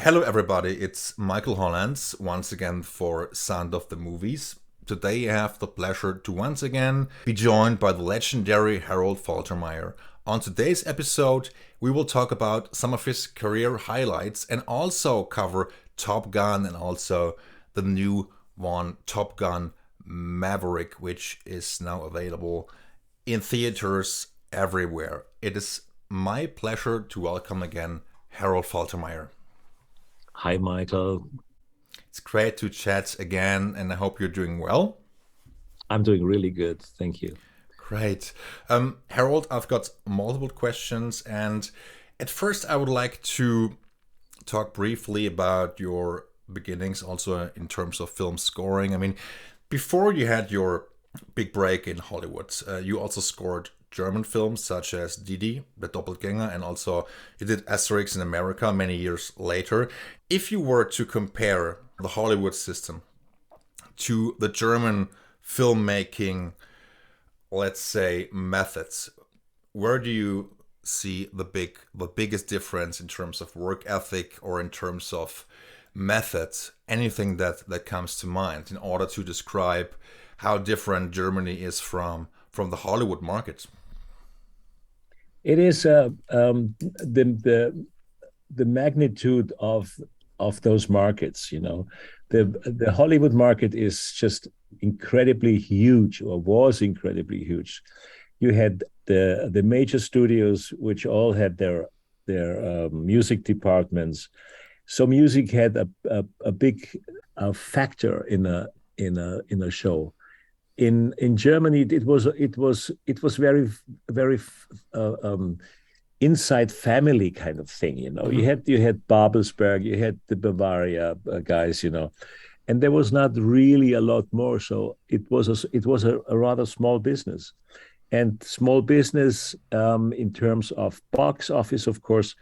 Hello, everybody. It's Michael Hollands once again for Sound of the Movies. Today I have the pleasure to once again be joined by the legendary Harold Faltermeyer. On today's episode, we will talk about some of his career highlights and also cover Top Gun and also the new one, Top Gun Maverick, which is now available in theaters everywhere. It is my pleasure to welcome again Harold Faltermeyer. Hi, Michael. It's great to chat again, and I hope you're doing well. I'm doing really good. Thank you. Great. Harold, I've got multiple questions, and at first I would like to talk briefly about your beginnings, also in terms of film scoring. I mean, before you had your big break in Hollywood, you also scored German films such as Didi, The Doppelgänger, and also you did Asterix in America many years later. If you were to compare the Hollywood system to the German filmmaking, let's say, methods, where do you see the biggest difference in terms of work ethic or in terms of methods? Anything that comes to mind in order to describe how different Germany is from the Hollywood market? It is the magnitude of those markets. The Hollywood market is just incredibly huge, or was incredibly huge. You had the major studios, which all had their music departments. So music had a big factor in a show. In Germany, it was very inside family kind of thing. Mm-hmm. You had Babelsberg, you had the Bavaria guys, and there was not really a lot more. So it was a rather small business, and small business in terms of box office, of course,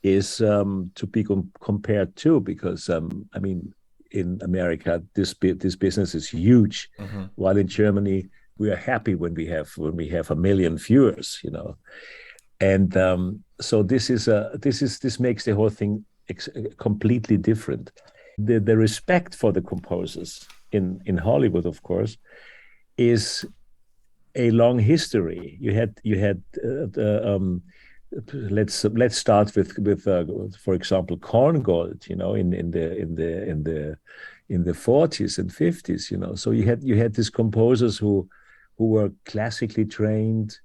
is to be compared to, because I mean, in America, this business is huge, Mm-hmm. while in Germany we are happy when we have 1 million viewers, and so this makes the whole thing completely different. The respect for the composers in Hollywood, of course, is a long history. You had let's start with for example, Korngold, in the 40s and 50s, So you had these composers who were classically trained,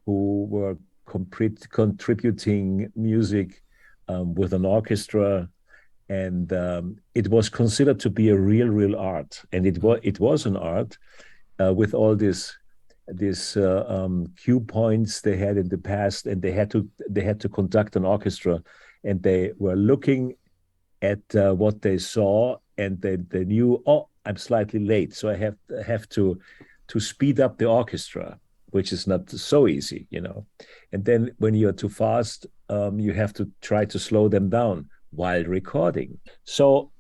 who were contributing music with an orchestra, and it was considered to be a real art, and it was an art with all these cue points they had in the past, and they had to conduct an orchestra, and they were looking at what they saw, and they knew, oh, I'm slightly late, so I have to speed up the orchestra, which is not so easy, And then when you're too fast, you have to try to slow them down while recording. So,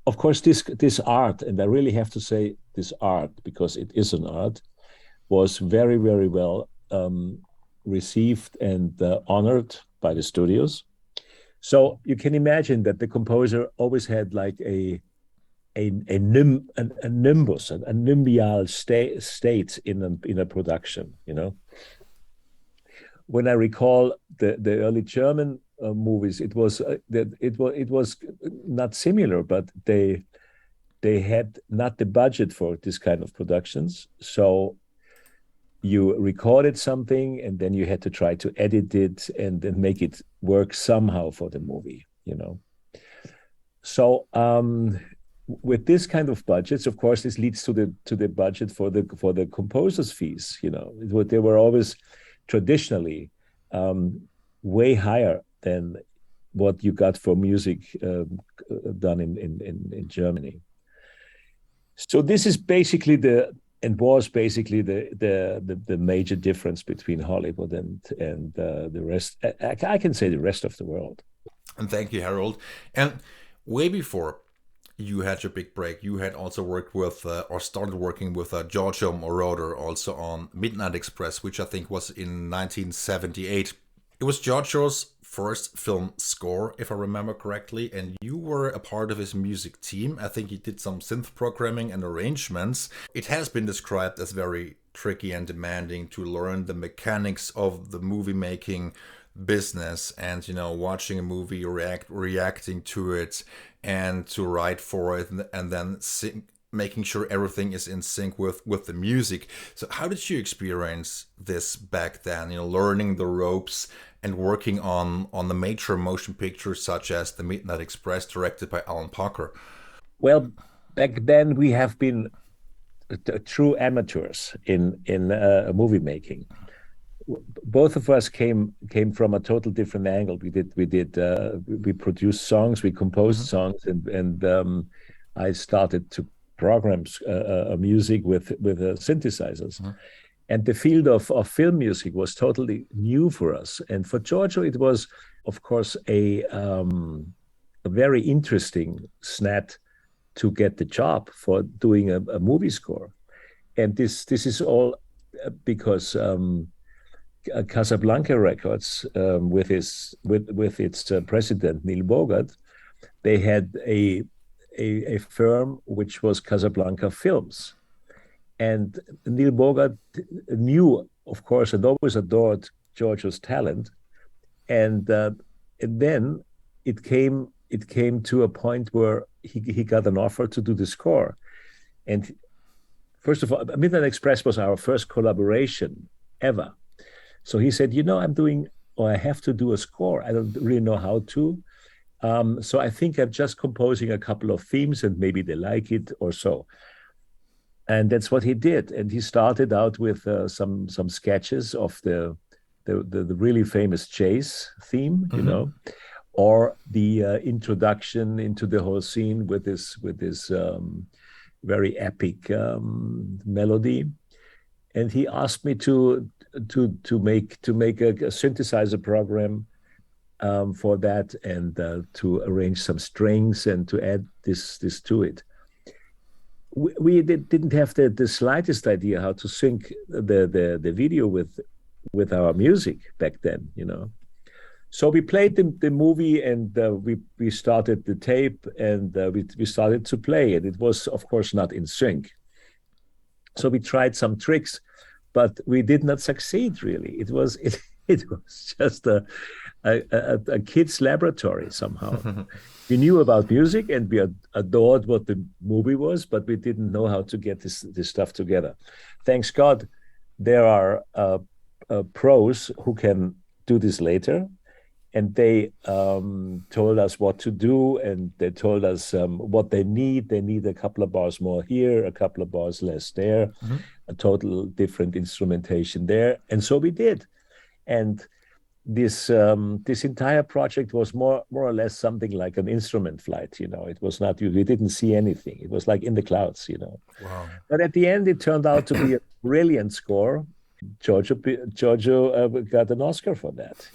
of course, this art, and I really have to say this art, because it is an art, was very, very well received and honored by the studios. So you can imagine that the composer always had like a nimbus, a nimbial state in a production. When I recall the early German movies, it was not similar, but they had not the budget for this kind of productions, so you recorded something and then you had to try to edit it and then make it work somehow for the movie, So with this kind of budgets, of course, this leads to the budget for the composers' fees. They were always traditionally way higher than what you got for music done in Germany. So this is basically was basically the major difference between Hollywood and the rest. I can say the rest of the world. And thank you, Harold. And way before you had your big break, you had also worked with or started working with Giorgio Moroder also on Midnight Express, which I think was in 1978. It was Giorgio's first film score, if I remember correctly, and you were a part of his music team. I think he did some synth programming and arrangements. It has been described as very tricky and demanding to learn the mechanics of the movie making business, and watching a movie, reacting to it, and to write for it, and then making sure everything is in sync with the music. So how did you experience this back then, learning the ropes and working on the major motion pictures such as The Midnight Express, directed by Alan Parker? Well, back then we have been true amateurs in movie making. Both of us came from a total different angle. We produced songs, we composed songs, and I started to program music with synthesizers. And the field of film music was totally new for us. And for Giorgio, it was, of course, a very interesting snat to get the job for doing a movie score. And this is all because Casablanca Records, with its president Neil Bogart, they had a firm which was Casablanca Films, and Neil Bogart knew, of course, and always adored Giorgio's talent, and then it came to a point where he got an offer to do the score. And first of all, Midnight Express was our first collaboration ever. So he said, I have to do a score. I don't really know how to. So I think I'm just composing a couple of themes and maybe they like it or so. And that's what he did. And he started out with some sketches of the really famous chase theme, or the introduction into the whole scene with this very epic melody. And he asked me to make a synthesizer program for that, and to arrange some strings and to add this to it. We didn't have the slightest idea how to sync the video with our music back then, So we played the movie, and we started the tape, and we started to play it. It was, of course, not in sync. So we tried some tricks, but we did not succeed, really. It was just a kid's laboratory somehow. We knew about music and we adored what the movie was, but we didn't know how to get this stuff together. Thanks God, there are pros who can do this later. And they told us what to do, and they told us what they need. They need a couple of bars more here, a couple of bars less there, a total different instrumentation there. And so we did. And this entire project was more or less something like an instrument flight. It was not, we didn't see anything. It was like in the clouds, Wow. But at the end, it turned out to be a brilliant score. Giorgio got an Oscar for that,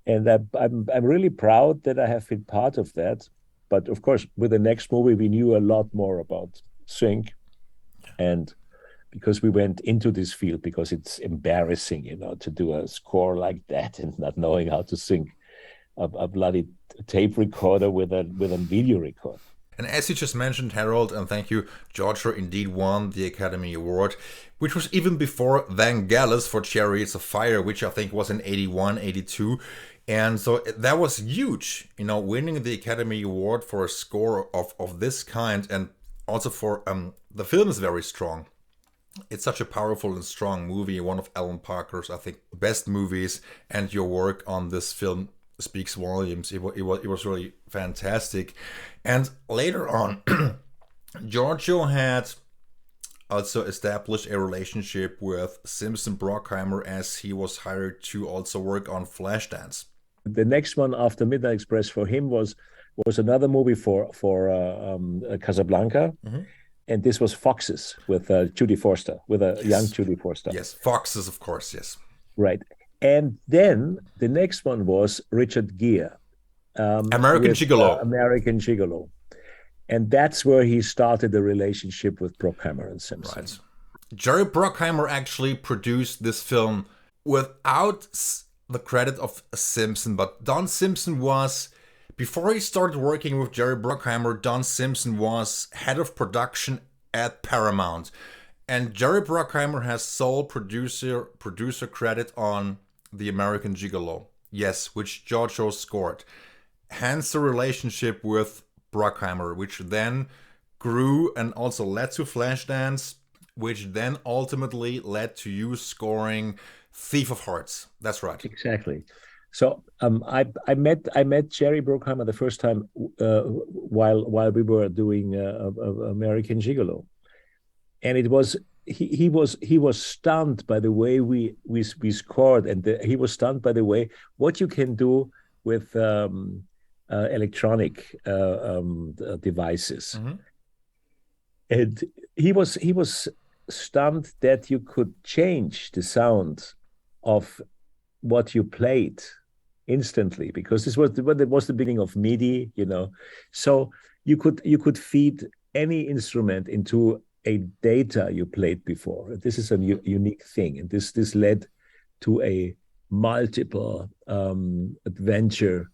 and I'm really proud that I have been part of that. But of course, with the next movie, we knew a lot more about sync, and because we went into this field, because it's embarrassing, to do a score like that and not knowing how to sync a bloody tape recorder with a video recorder. And as you just mentioned, Harold, and thank you, Giorgio indeed won the Academy Award, which was even before Vangelis for Chariots of Fire, which I think was in 81, 82. And so that was huge, winning the Academy Award for a score of this kind. And also for the film is very strong. It's such a powerful and strong movie, one of Alan Parker's, I think, best movies. And your work on this film speaks volumes. It was really fantastic. And later on, Giorgio had also established a relationship with Simpson-Bruckheimer, as he was hired to also work on Flashdance. The next one after Midnight Express for him was another movie for Casablanca. And this was Foxes with Judy Forster, with a young Judy Forster. Yes, Foxes, of course, yes. Right. And then the next one was Richard Gere. American Gigolo. American Gigolo. And that's where he started the relationship with Bruckheimer and Simpson. Right. Jerry Bruckheimer actually produced this film without the credit of Simpson, but Don Simpson was, before he started working with Jerry Bruckheimer, Don Simpson was head of production at Paramount. And Jerry Bruckheimer has sole producer credit on The American Gigolo. Yes, which Giorgio scored. Hence the relationship with Bruckheimer, which then grew and also led to Flashdance, which then ultimately led to you scoring Thief of Hearts. That's right. Exactly. So I met Jerry Bruckheimer the first time while we were doing American Gigolo, and it was he was stunned by the way we scored, and he was stunned by the way what you can do with electronic devices. Mm-hmm. And he was stunned that you could change the sound of what you played instantly, because this was the beginning of MIDI, so you could feed any instrument into a data you played before. This is a unique thing, and this led to a multiple adventure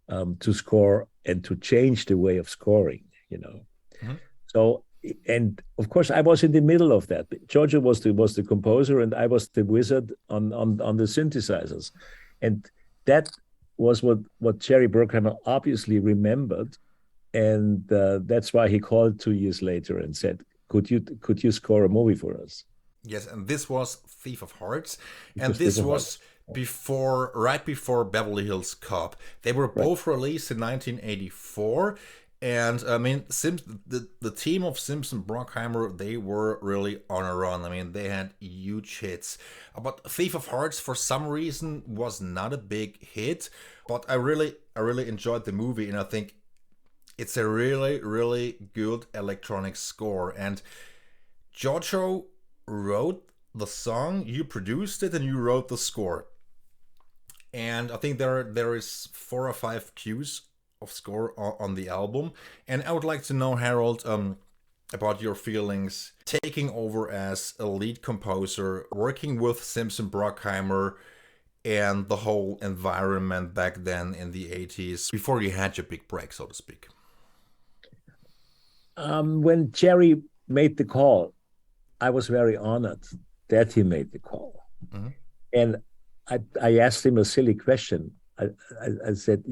to score and to change the way of scoring. Mm-hmm. So, and of course, I was in the middle of that. Giorgio was the composer, and I was the wizard on the synthesizers, and that was what Jerry Bruckheimer obviously remembered, and that's why he called 2 years later and said, "Could you score a movie for us?" Yes, and this was Thief of Hearts, and this was right before Beverly Hills Cop. They were both released in 1984. And I mean, the team of Simpson-Bruckheimer, they were really on a run. I mean, they had huge hits. But Thief of Hearts, for some reason, was not a big hit. But I really enjoyed the movie, and I think it's a really, really good electronic score. And Giorgio wrote the song, you produced it, and you wrote the score. And I think there is 4 or 5 cues of score on the album, and I would like to know, Harold, about your feelings taking over as a lead composer, working with Simpson-Bruckheimer, and the whole environment back then in the 80s, before you had your big break, so to speak. When Jerry made the call, I was very honored that he made the call. Mm-hmm. And I asked him a silly question. I said,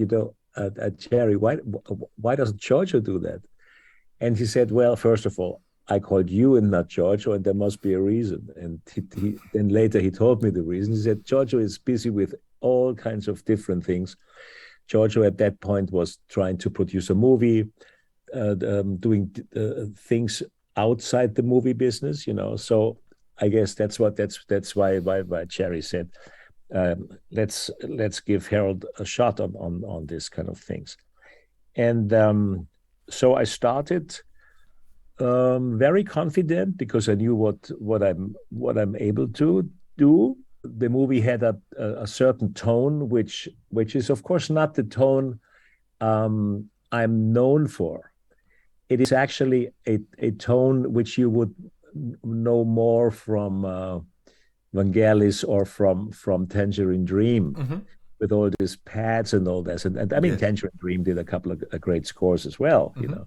Jerry, why doesn't Giorgio do that? And he said, well, first of all, I called you and not Giorgio, and there must be a reason. And then later he told me the reason. He said, Giorgio is busy with all kinds of different things. Giorgio at that point was trying to produce a movie, doing things outside the movie business, So I guess that's why Jerry said, let's give Harold a shot on this kind of things. And so I started very confident, because I knew what I'm able to do. The movie had a certain tone, which is of course not the tone I'm known for. It is actually a tone which you would know more from Vangelis or from Tangerine Dream, mm-hmm. with all these pads and all this. And I mean, yeah. Tangerine Dream did a couple of great scores as well, mm-hmm.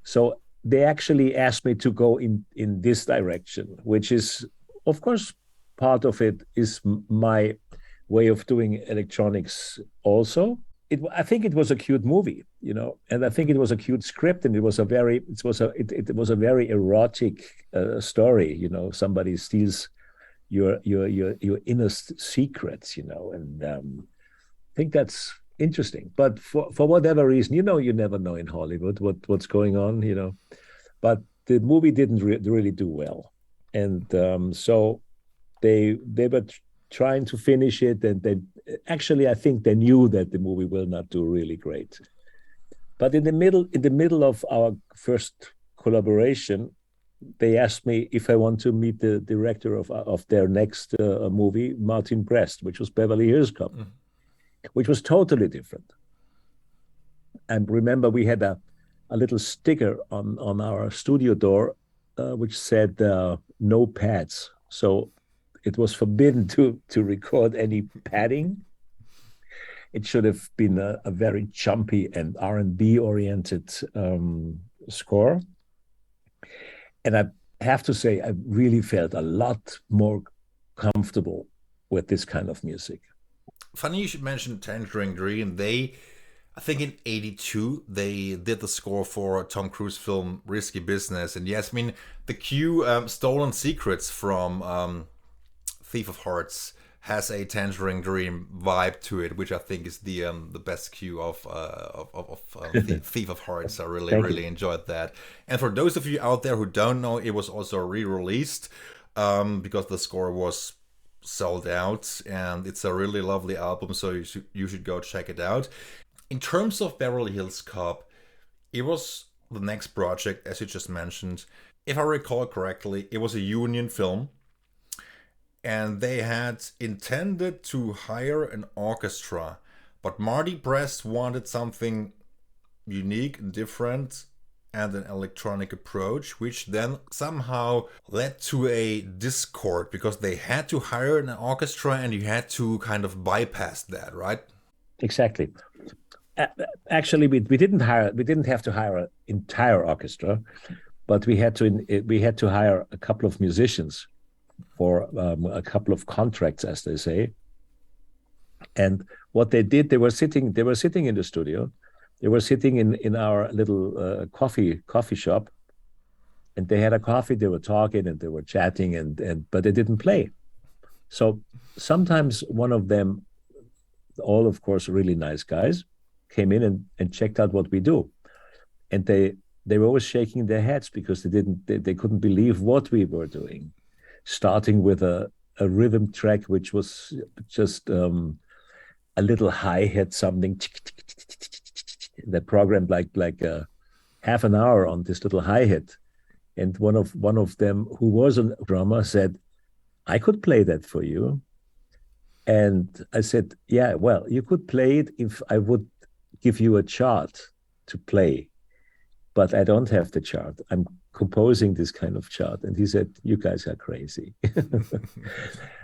So they actually asked me to go in this direction, which is, of course, part of it is my way of doing electronics also. I think it was a cute movie, and I think it was a cute script, and it was a very erotic story. Somebody steals your innerst secrets, and I think that's interesting. But for whatever reason, you never know in Hollywood what's going on, But the movie didn't really do well, and so they were trying to finish it, and I think they knew that the movie will not do really great. But in the middle of our first collaboration, they asked me if I want to meet the director of their next movie, Martin Brest, which was Beverly Hills Cop, mm-hmm. which was totally different. And remember, we had a little sticker on our studio door, which said no pads. So was forbidden to record any padding. It should have been a very jumpy and R&B oriented score. And I have to say, I really felt a lot more comfortable with this kind of music. Funny you should mention Tangerine Dream. I think in '82 they did the score for Tom Cruise film Risky Business, and yes, I mean the cue "Stolen Secrets" from Thief of Hearts has a Tangerine Dream vibe to it, which I think is the best cue of Thief of Hearts. I really enjoyed that. And for those of you out there who don't know, it was also re-released because the score was sold out, and it's a really lovely album, so you should go check it out. In terms of Beverly Hills Cop, it was the next project, as you just mentioned. If I recall correctly, it was a union film, and they had intended to hire an orchestra, but Marty Brest wanted something unique and different and an electronic approach, which then somehow led to a discord because they had to hire an orchestra and you had to kind of bypass that, right? Exactly. Actually, we didn't have to hire an entire orchestra, but we had to hire a couple of musicians for a couple of contracts, as they say. And what they did, they were sitting in the studio. They were sitting in our little coffee shop, and they had a coffee. They were talking and they were chatting, but they didn't play. So sometimes one of them, all of course really nice guys, came in and checked out what we do, and they were always shaking their heads because they couldn't believe what we were doing, starting with a rhythm track which was just a little hi-hat, something that programmed like half an hour on this little hi-hat, and one of them, who was a drummer, said, "I could play that for you." And I said, "Yeah, well, you could play it if I would give you a chart to play, but I don't have the chart. I'm composing this kind of chart." And he said, "You guys are crazy."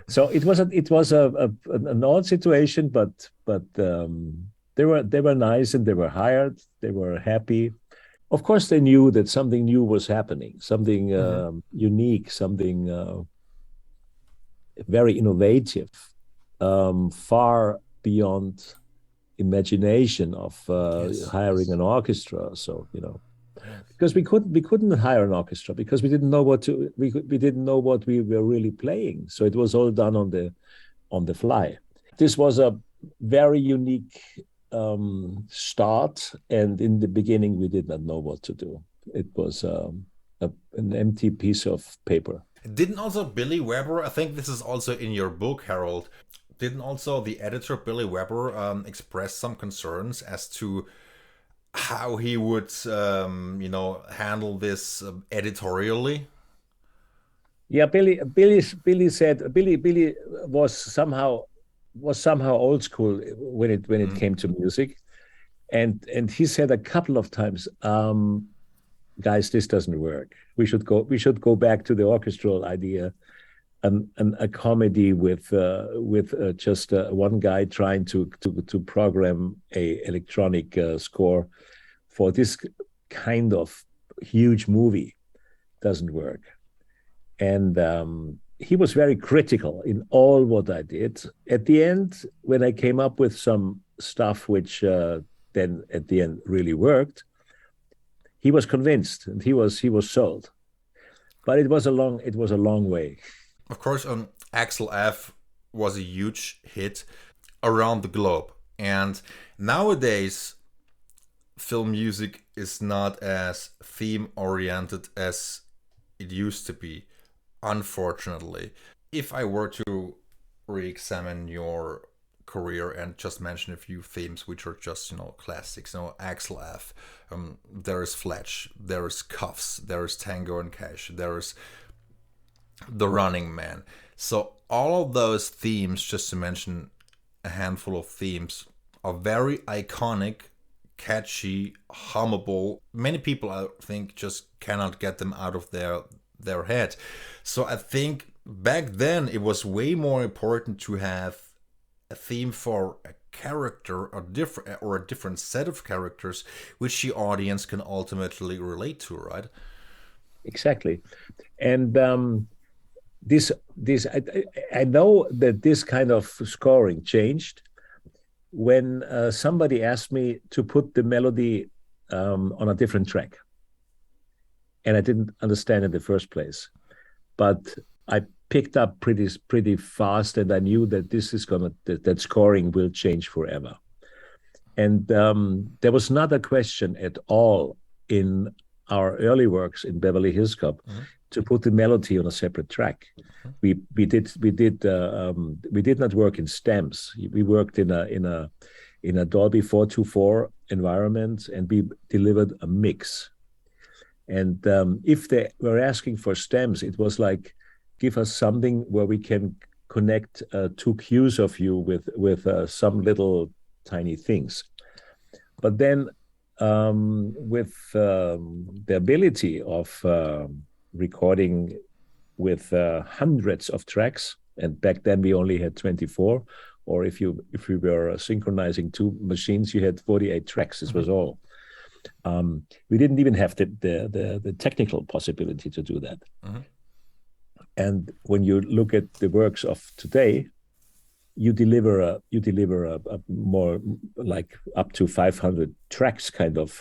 So it was an odd situation, but they were nice and they were hired. They were happy. Of course, they knew that something new was happening, something unique, something very innovative, far beyond imagination of hiring an orchestra. So because we couldn't hire an orchestra because we didn't know what we were really playing. So it was all done on the fly. This was a very unique start, and in the beginning we did not know what to do. It was an empty piece of paper. Didn't also Billy Weber, I think this is also in your book, Harold, didn't also the editor Billy Weber express some concerns as to how he would handle this editorially? Yeah, Billy said Billy was somehow old school when it came to music, and he said a couple of times, "Guys, this doesn't work. We should go back to the orchestral idea, a comedy with just one guy trying to program a electronic score for this kind of huge movie doesn't work." And he was very critical in all what I did. At the end, when I came up with some stuff which then at the end really worked, he was convinced and he was sold. But it was a long way. Of course, Axel F was a huge hit around the globe, and nowadays film music is not as theme oriented as it used to be, unfortunately. If I were to re-examine your career and just mention a few themes which are just classics, Axel F, there is Fletch, there is Kuffs, there is Tango and Cash, there is The Running Man. So all of those themes, just to mention a handful of themes, are very iconic, catchy, hummable. Many people, I think, just cannot get them out of their head. So I think back then it was way more important to have a theme for a character or a different set of characters which the audience can ultimately relate to, right? Exactly. And this I know that this kind of scoring changed when somebody asked me to put the melody on a different track, and I didn't understand in the first place, but I picked up pretty fast, and I knew that that scoring will change forever. And there was not a question at all in our early works in Beverly Hills Cop to put the melody on a separate track. We did not work in stems. We worked in a Dolby 424 environment, and we delivered a mix. And if they were asking for stems, it was like, give us something where we can connect two cues of you with some little tiny things. But then with the ability of recording with hundreds of tracks, and back then we only had 24, or if we were synchronizing two machines, you had 48 tracks. This was all. We didn't even have the technical possibility to do that. And when you look at the works of today, you deliver a more like up to 500 tracks kind of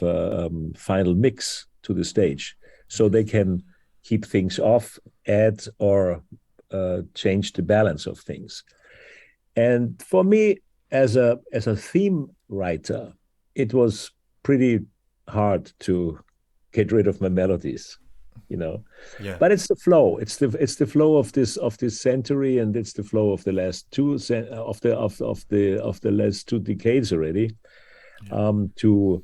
final mix to the stage, so they can keep things off, add or change the balance of things. And for me, as a theme writer, it was pretty hard to get rid of my melodies, you know. Yeah. But it's the flow. It's the flow of this century, and it's the flow of the last last 2 decades already. Yeah. To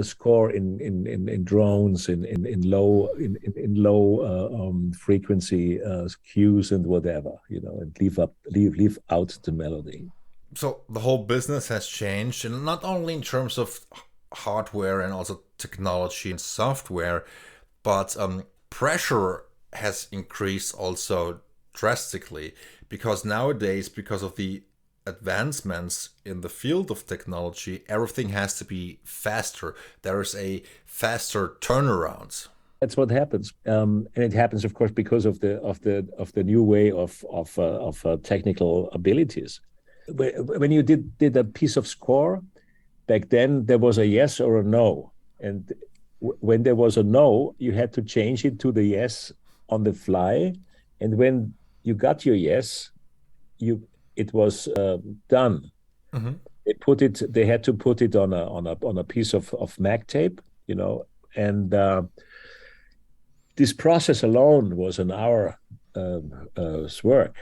score in drones, in low frequency cues and whatever, you know, and leave out the melody. So the whole business has changed, and not only in terms of hardware and also technology and software, but pressure has increased also drastically, because nowadays, because of the advancements in the field of technology, everything has to be faster. There is a faster turnaround. That's what happens, and it happens, of course, because of the new way of technical abilities. When you did a piece of score back then, there was a yes or a no, and when there was a no, you had to change it to the yes on the fly, and when you got your yes, it was done. They had to put it on a piece of mag tape, you know, and this process alone was an hour's work.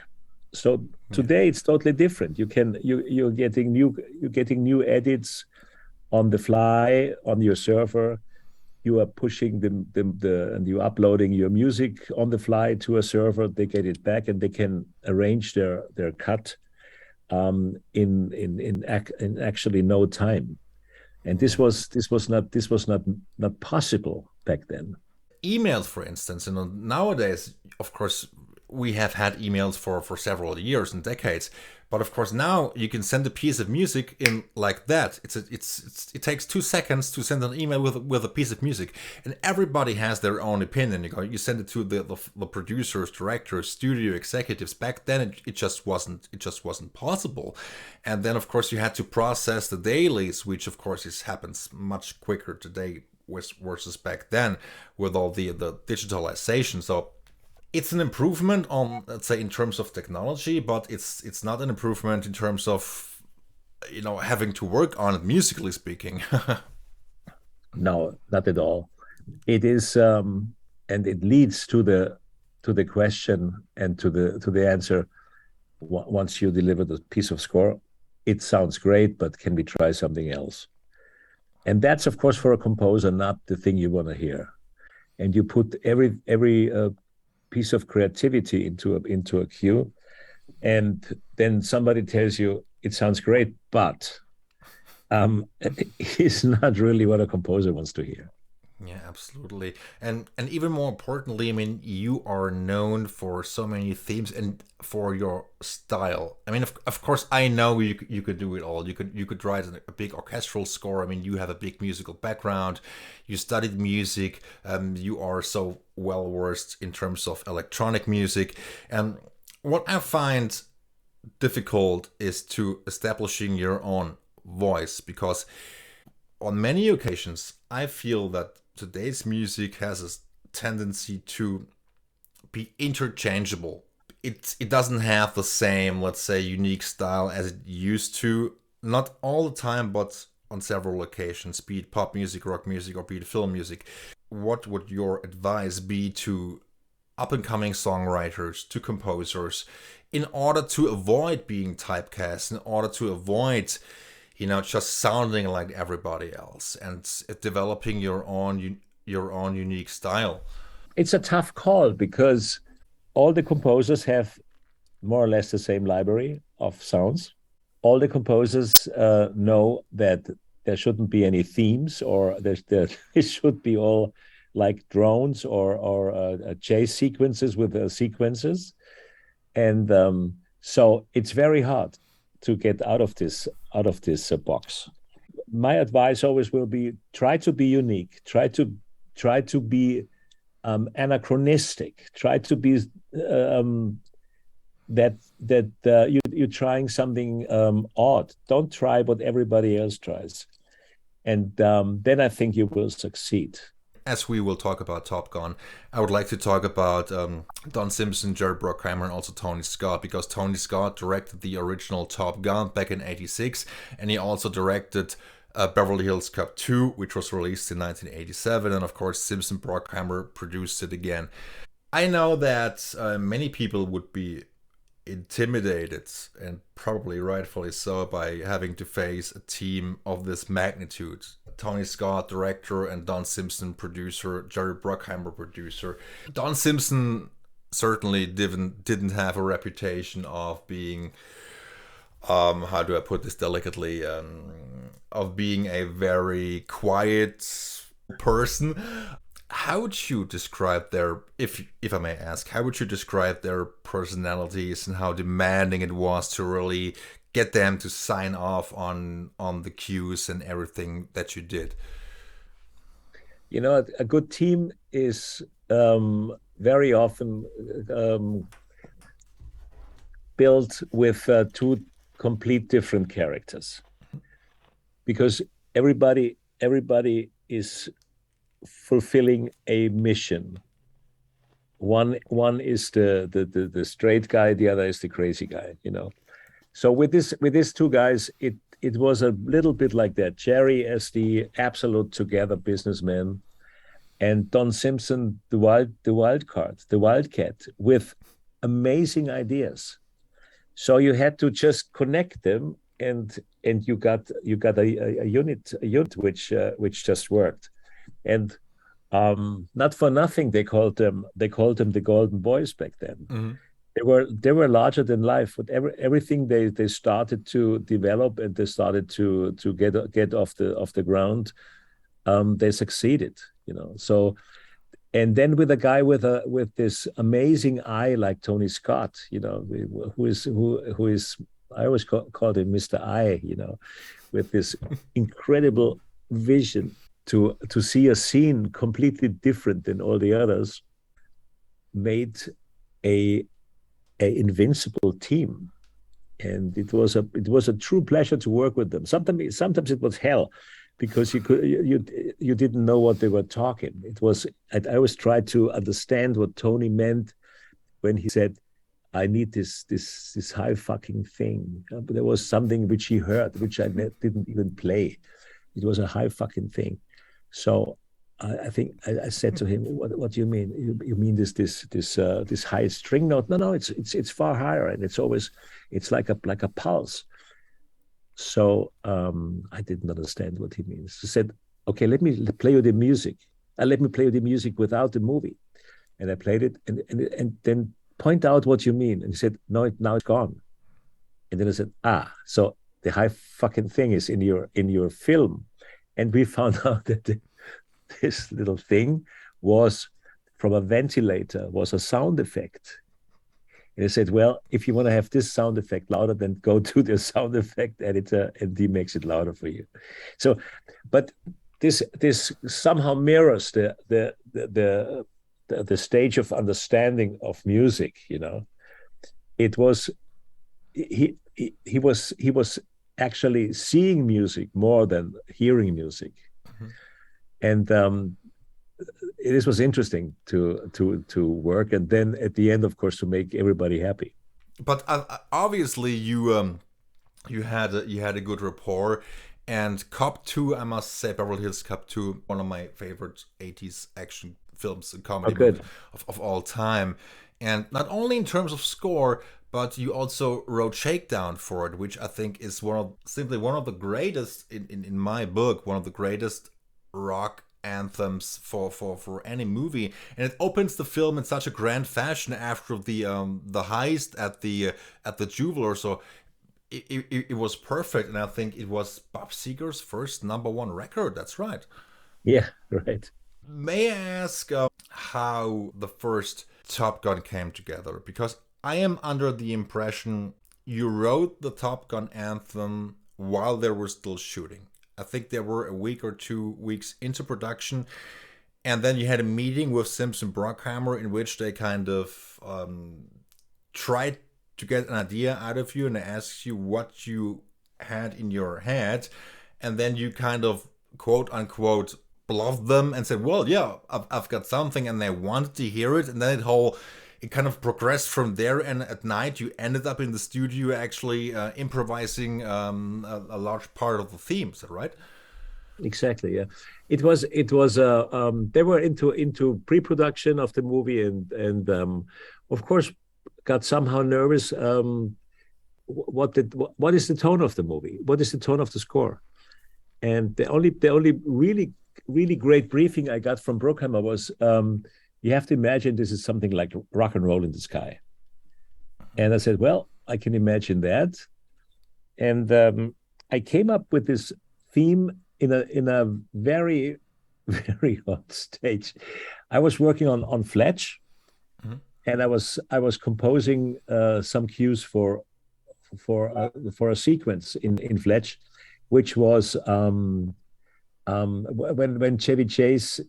So today it's totally different. You're getting new edits on the fly on your server. You are pushing and you're uploading your music on the fly to a server. They get it back, and they can arrange their cut in actually no time. And this was not possible back then. Emails, for instance, nowadays, of course, we have had emails for several years and decades, but of course now you can send a piece of music in like that. It takes 2 seconds to send an email with a piece of music, and everybody has their own opinion. You send it to the producers, directors, studio executives. Back then it just wasn't possible, and then of course you had to process the dailies, which of course happens much quicker today versus back then with all the digitalization. So it's an improvement on, let's say, in terms of technology, but it's not an improvement in terms of, you know, having to work on it, musically speaking. No, not at all. It is, and it leads to the question and to the answer. Once you deliver the piece of score, it sounds great, but can we try something else? And that's, of course, for a composer, not the thing you want to hear. And you put every piece of creativity into a cue, and then somebody tells you it sounds great, but it's not really what a composer wants to hear. Yeah, absolutely. And even more importantly, I mean, you are known for so many themes and for your style. I mean, of course, I know you could do it all. You could write a big orchestral score. I mean, you have a big musical background. You studied music. You are so well versed in terms of electronic music. And what I find difficult is to establishing your own voice, because on many occasions I feel that today's music has a tendency to be interchangeable. It doesn't have the same, let's say, unique style as it used to. Not all the time, but on several occasions, be it pop music, rock music, or be it film music. What would your advice be to up and coming songwriters, to composers, in order to avoid being typecast, in order to avoid, just sounding like everybody else and developing your own unique style? It's a tough call because all the composers have more or less the same library of sounds. All the composers know that there shouldn't be any themes, or it should be all like drones or chase sequences with sequences. And so it's very hard to get out of this box. My advice always will be: try to be unique, try to be anachronistic, try to be you're trying something odd. Don't try what everybody else tries, and then I think you will succeed. As we will talk about Top Gun, I would like to talk about Don Simpson, Jerry Bruckheimer, and also Tony Scott, because Tony Scott directed the original Top Gun back in '86, and he also directed Beverly Hills Cop II, which was released in 1987, and of course Simpson-Bruckheimer produced it again. I know that many people would be intimidated, and probably rightfully so, by having to face a team of this magnitude. Tony Scott, director, and Don Simpson, producer, Jerry Bruckheimer, producer. Don Simpson certainly didn't have a reputation of being, how do I put this delicately, of being a very quiet person. How would you describe their, if I may ask, how would you describe their personalities and how demanding it was to really get them to sign off on the cues and everything that you did? A good team is very often built with two complete different characters, because everybody is fulfilling a mission. One is the straight guy, the other is the crazy guy. So with these two guys, it was a little bit like that. Jerry as the absolute together businessman, and Don Simpson, the wildcat with amazing ideas. So you had to just connect them, and you got a unit which just worked. And not for nothing they called them the Golden Boys back then. Mm-hmm. They were larger than life. But everything they started to develop, and they started to get off the ground, they succeeded. So, and then with a guy with this amazing eye like Tony Scott, who is I always called him Mr. Eye, with this incredible vision to see a scene completely different than all the others, made a invincible team. And it was a true pleasure to work with them. Sometimes it was hell, because you didn't know what they were talking. I always tried to understand what Tony meant when he said, "I need this high fucking thing." But there was something which he heard, which I didn't even play. It was a high fucking thing. So I think I said to him, "What do you mean? You mean this high string note? No, it's far higher, and it's like a pulse." So I didn't understand what he means. He said, "Okay, let me play you the music. Let me play you the music without the movie." And I played it, and then point out what you mean. And he said, "No, now it's gone." And then I said, so the high fucking thing is in your film. And we found out that this little thing was from a ventilator, was a sound effect. And I said, well, if you want to have this sound effect louder, then go to the sound effect editor and he makes it louder for you. So, but this somehow mirrors the stage of understanding of music. It was he was actually seeing music more than hearing music, and this was interesting to work, and then at the end, of course, to make everybody happy. But obviously, you had a good rapport, and Cop 2, I must say, Beverly Hills Cop 2, one of my favorite 80s action films and comedy movies of all time. And not only in terms of score, but you also wrote Shakedown for it, which I think is simply one of the greatest, in my book, one of the greatest rock anthems for any movie. And it opens the film in such a grand fashion after the heist at the jeweler. So it was perfect, and I think it was Bob Seger's first #1 record. That's right. Yeah, right. May I ask how the first Top Gun came together? Because I am under the impression you wrote the Top Gun anthem while they were still shooting. I think they were a week or 2 weeks into production, and then you had a meeting with Simpson-Bruckheimer in which they kind of tried to get an idea out of you, and they asked you what you had in your head, and then you kind of quote unquote bluffed them and said, well, yeah, I've got something, and they wanted to hear it, and then it kind of progressed from there, and at night you ended up in the studio actually improvising a large part of the theme. Is that right? Exactly. Yeah, it was. They were into pre-production of the movie, and of course got somehow nervous. What is the tone of the movie? What is the tone of the score? And the only really great briefing I got from Bruckheimer was, you have to imagine this is something like Rock and Roll in the Sky. And I said, well, I can imagine that. And I came up with this theme in a very, very hot stage. I was working on Fletch, and I was composing some cues for a sequence in Fletch, which was when Chevy Chase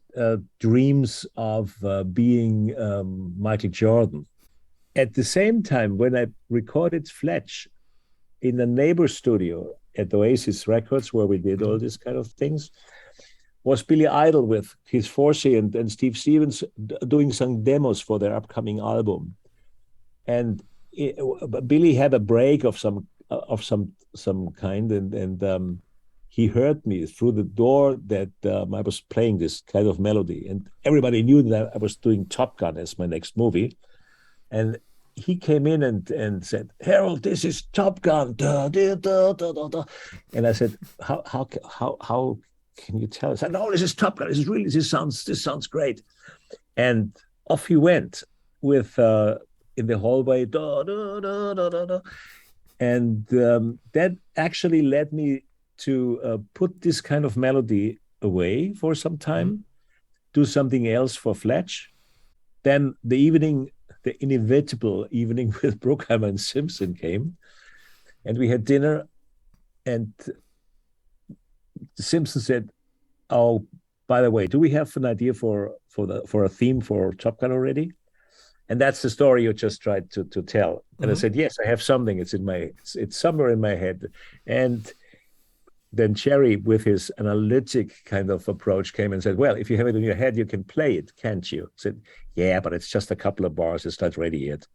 dreams of being Michael Jordan. At the same time, when I recorded Fletch in the neighbor studio at Oasis Records, where we did all these kind of things, was Billy Idol with Keith Forsey and Steve Stevens doing some demos for their upcoming album. And Billy had a break of some kind, and he heard me through the door that I was playing this kind of melody, and everybody knew that I was doing Top Gun as my next movie. And he came in and said, "Harold, this is Top Gun." Da, da, da, da, da, da. And I said, "How can you tell us?" I said, "No, this is Top Gun. This sounds great." And off he went with in the hallway, da, da, da, da, da, da. And that actually led me to put this kind of melody away for some time, do something else for Fletch. Then the inevitable evening with Bruckheimer and Simpson came, and we had dinner, and Simpson said, "Oh, by the way, do we have an idea for a theme for Top Gun already?" And that's the story you just tried to tell. And I said, "Yes, I have something. It's somewhere in my head." And then Jerry, with his analytic kind of approach, came and said, "Well, if you have it in your head, you can play it, can't you?" I said, "Yeah, but it's just a couple of bars. It's not ready yet."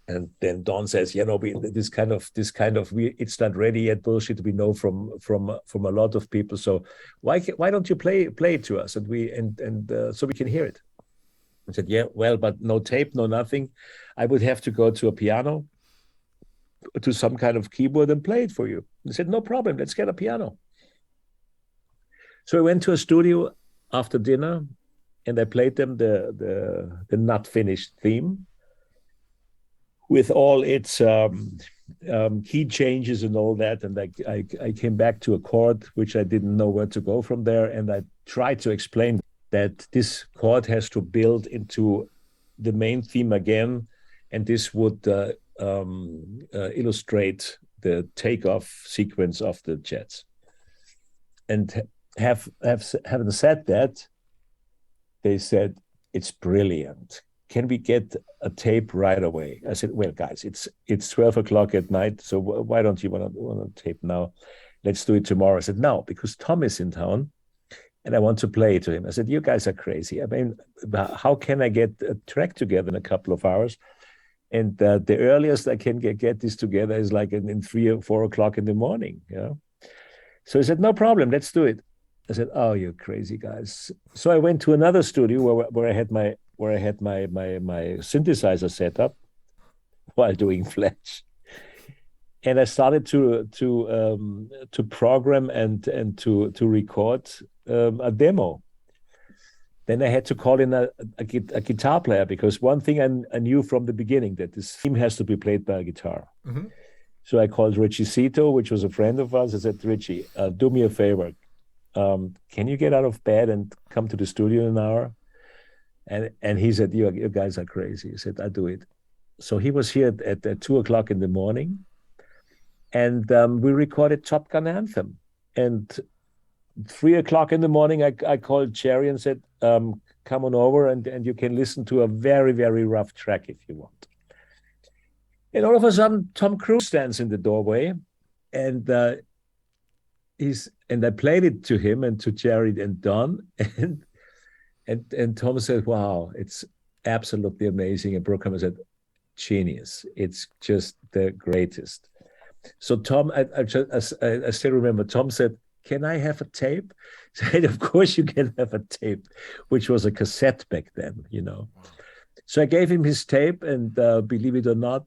And then Don says, "This kind of it's not ready yet bullshit we know from a lot of people. So why don't you play it to us, and so we can hear it?" I said, "Yeah, well, but no tape, no nothing. I would have to go to a piano, to some kind of keyboard, and play it for you." He said, "No problem, let's get a piano." So I went to a studio after dinner, and I played them the not finished theme, with all its key changes and all that. And I came back to a chord which I didn't know where to go from there. And I tried to explain that this chord has to build into the main theme again, and this would illustrate the takeoff sequence of the jets. And having said that, they said, it's brilliant. Can we get a tape right away? I said, well, guys, it's 12 o'clock at night, so why don't you want to tape now? Let's do it tomorrow. I said, no, because Tom is in town, and I want to play to him. I said, you guys are crazy. I mean, how can I get a track together in a couple of hours? And the earliest I can get this together is like in 3 or 4 o'clock in the morning. You know? So he said, no problem, let's do it. I said, oh, you crazy guys. So I went to another studio where I had my synthesizer set up while doing Fletch. And I started to program and to record a demo. Then I had to call in a guitar player, because one thing I knew from the beginning, that this theme has to be played by a guitar. Mm-hmm. So I called Richie Cito, which was a friend of ours. I said, Richie, do me a favor. Can you get out of bed and come to the studio in an hour? And he said, you guys are crazy. He said, I'll do it. So he was here at 2 o'clock in the morning, and we recorded Top Gun Anthem. And 3 o'clock in the morning, I called Jerry and said, come on over and you can listen to a very, very rough track if you want. And all of a sudden, Tom Cruise stands in the doorway, and I played it to him and to Jerry and Don, and Tom said, wow, it's absolutely amazing. And Bruckheimer said, genius. It's just the greatest. So Tom, I still remember, Tom said, can I have a tape? I said, of course you can have a tape, which was a cassette back then, you know. Wow. So I gave him his tape, and believe it or not,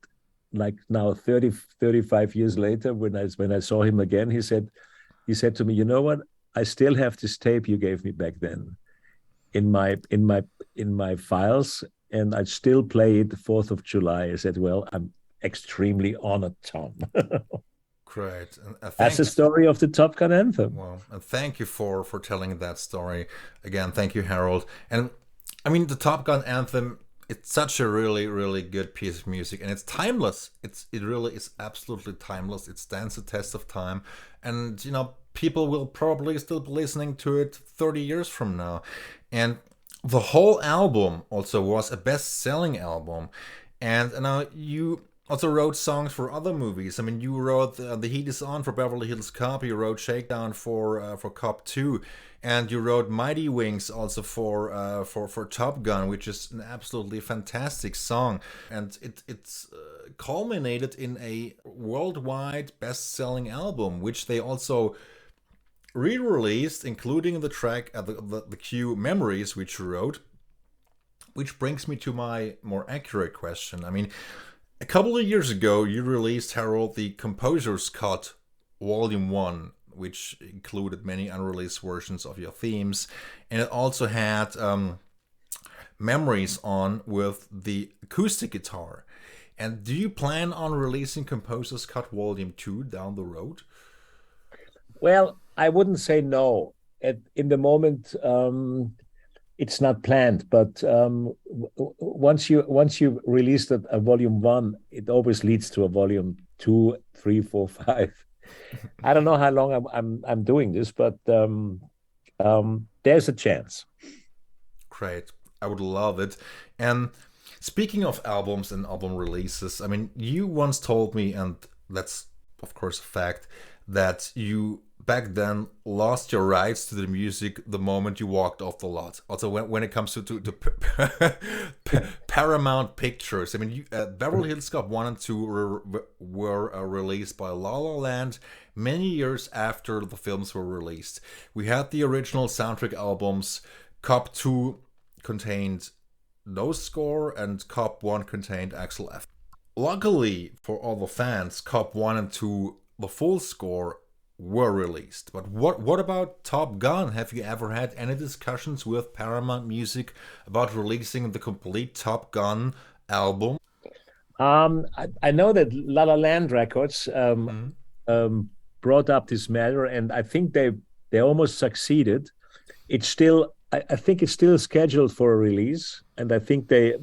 like now 35 years later, when I saw him again, he said to me, you know what? I still have this tape you gave me back then in my files, and I still play it the 4th of July. I said, well, I'm extremely honored, Tom. Great. That's the story of the Top Gun Anthem. Well, and thank you for telling that story. Again, thank you, Harold. And I mean, the Top Gun Anthem, it's such a really, really good piece of music, and it's timeless. It really is absolutely timeless. It stands the test of time. And, you know, people will probably still be listening to it 30 years from now. And the whole album also was a best-selling album. And now you also wrote songs for other movies. I mean, you wrote The Heat Is On for Beverly Hills Cop. You wrote Shakedown for Cop II. And you wrote Mighty Wings also for Top Gun, which is an absolutely fantastic song. And it's culminated in a worldwide best-selling album, which they also re-released, including the track, the cue Memories, which you wrote. Which brings me to my more accurate question. I mean, a couple of years ago, you released, Harold, the Composer's Cut Volume 1, which included many unreleased versions of your themes. And it also had Memories on with the acoustic guitar. And do you plan on releasing Composer's Cut Volume 2 down the road? Well, I wouldn't say no. In the moment, it's not planned, but once you release a volume 1, it always leads to a volume 2, 3, 4, 5. I don't know how long I'm doing this, but there's a chance. Great, I would love it. And speaking of albums and album releases, I mean, you once told me, and that's of course a fact, that you back then lost your rights to the music the moment you walked off the lot. Also, when it comes to Paramount Pictures, I mean, Beverly Hills Cop 1 and 2 were released by La La Land many years after the films were released. We had the original soundtrack albums. Cop 2 contained no score, and Cop 1 contained Axel F. Luckily for all the fans, Cop 1 and 2, the full score, were released. But what about Top Gun? Have you ever had any discussions with Paramount Music about releasing the complete Top Gun album? I know that La La Land Records Mhm. um, brought up this matter, and I think they almost succeeded. It's still, I think it's still scheduled for a release, and I think they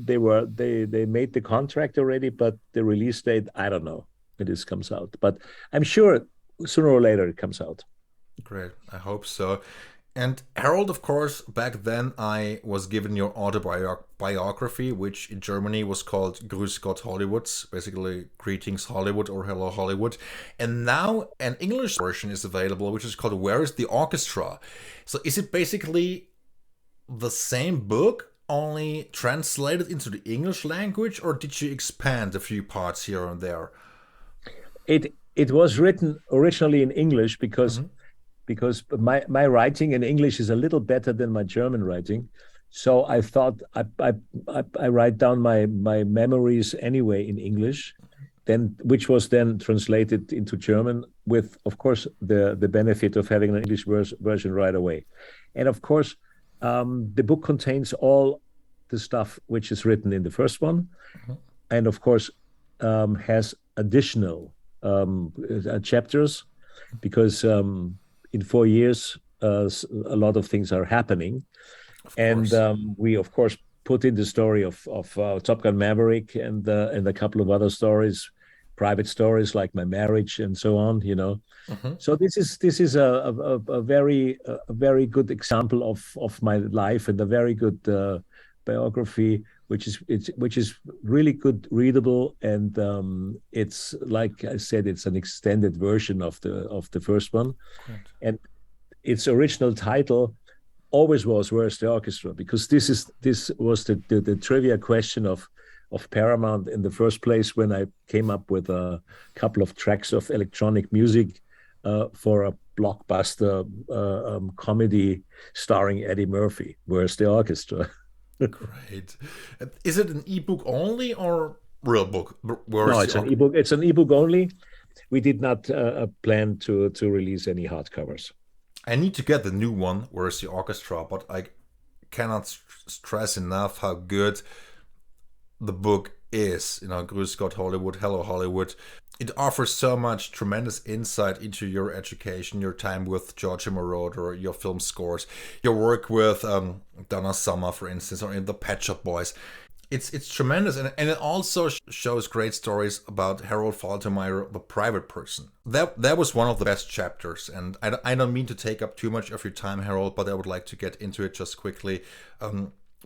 made the contract already, but the release date, I don't know when this comes out, but I'm sure sooner or later it comes out. Great. I hope so. And Harold, of course, back then I was given your autobiography, which in Germany was called Grüß Gott Hollywood, basically Greetings Hollywood or Hello Hollywood. And now an English version is available, which is called Where is the Orchestra? So is it basically the same book, only translated into the English language, or did you expand a few parts here and there? It was written originally in English Hmm. because my writing in English is a little better than my German writing. So I thought I write down my memories anyway in English, then which was then translated into German with, of course, the benefit of having an English version right away. And of course, the book contains all the stuff which is written in the first one, and of course has additional chapters because in 4 years a lot of things are happening, Of and course. we of course put in the story of Top Gun Maverick and a couple of other stories, private stories like my marriage and so on. Hmm. So this is a very good example of my life and a very good biography, which is really good readable, and it's like I said, it's an extended version of the first one, Great. and its original title always was "Where's the Orchestra?" because this was the trivia question of Paramount in the first place when I came up with a couple of tracks of electronic music for a blockbuster comedy starring Eddie Murphy. Where's the orchestra? Great. Is it an ebook only or real book? No, Where's the it's an orchestra? ebook. It's an ebook only. We did not plan to release any hardcovers. I need to get the new one, Where's the Orchestra, but I cannot stress enough how good the book is. Grüß Gott Hollywood, Hello Hollywood. It offers so much tremendous insight into your education, your time with Giorgio Moroder, your film scores, your work with Donna Summer, for instance, or in the Pet Shop Boys. It's tremendous, and it also shows great stories about Harold Faltermeyer, the private person. That was one of the best chapters, and I don't mean to take up too much of your time, Harold, but I would like to get into it just quickly,